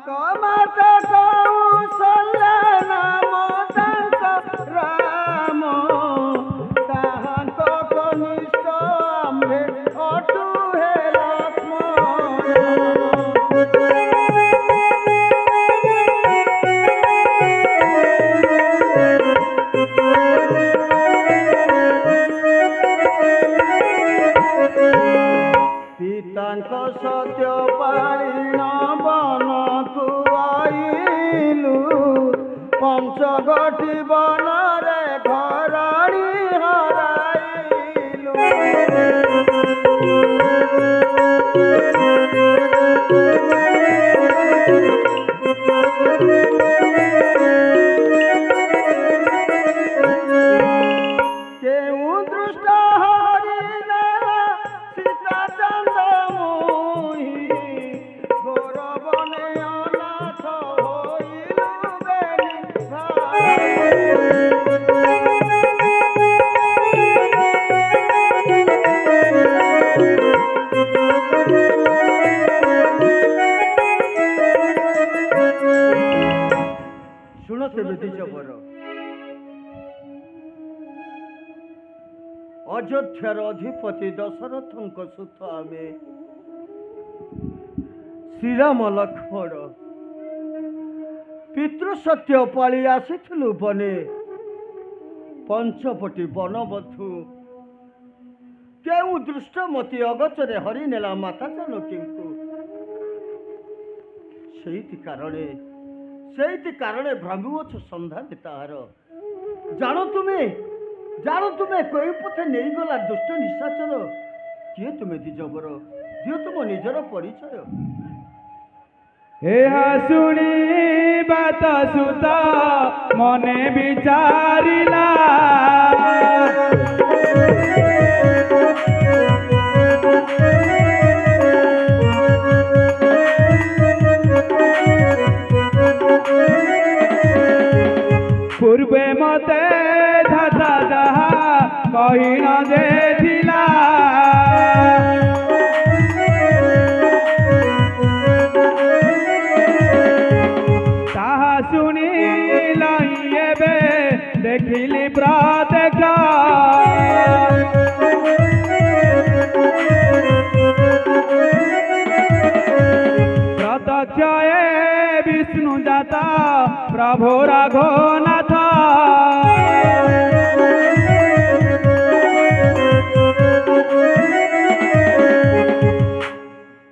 माता कौशल्या नाम राम ताहांको कनिष्ठ आम्भे अटु हे पितांको सत्य पाळिण बन खुआइलु पंचगठी बन रे घराणी हराइलु केउ दृष्ट हरिनेला सीता चंद मुहि गौरवने अनाथ होइलु बेनि शुण तेबे द्विजवर अयोध्यार अधिपति दशरथ सुत आमे श्रीराम लक्ष्मण पितृसत्य पाली आसीथिलु बने पंचपटी बनबधु केउ दृष्टमती अगचरे हरिनेला माता जानकी को सेहिति कारणे भ्रमुवछ संधान ताहार जानो तुम्हें कोई पथे नहीं गला दुष्ट निशाचर किए तुम्हें द्विजवर दियो तुम निजर परिचय हे शुणी बात सुता मने विचारिला पूर्वे मते धाता जहा कहिन देथिला ताहा सुनी लइबे देखिली प्रत्यक्ष विष्णु जाता प्रभु रघुनाथ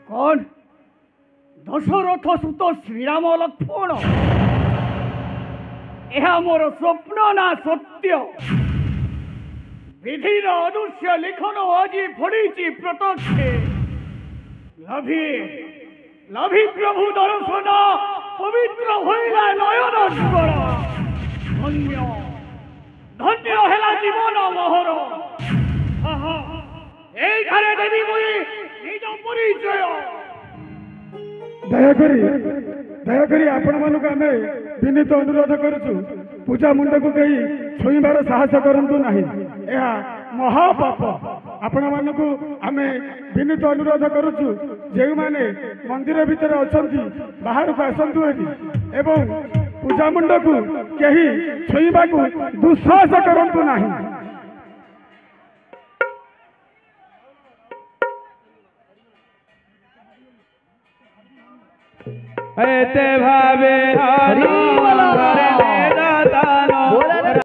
कौन दशरथ सुत श्रीराम लक्ष्मण यह मोर स्वप्न ना सत्य विधिर अदृश्य लिखन आज फड़ी प्रत्यक्ष लभी प्रभु दर्शन पवित्र होइला नयन जुगल धन्य धन्य हेला जीवन मोहर এই ঘরে দেবী মুই নিজ পরিচয় दयाकरी आपण मानक आमे विनीत अनुरोध करूछु पूजा मुंड को कही छुईबार साहस करंतु नाही एहा महापाप आपण मानक आमे विनीत अनुरोध करूछु जे माने मंदिर भीतर अछंती बाहर को आसंतु हेरी एवं पूजा मुंड को कही छुईबा को दुस्साहस करंतु नाही एते भावे हरि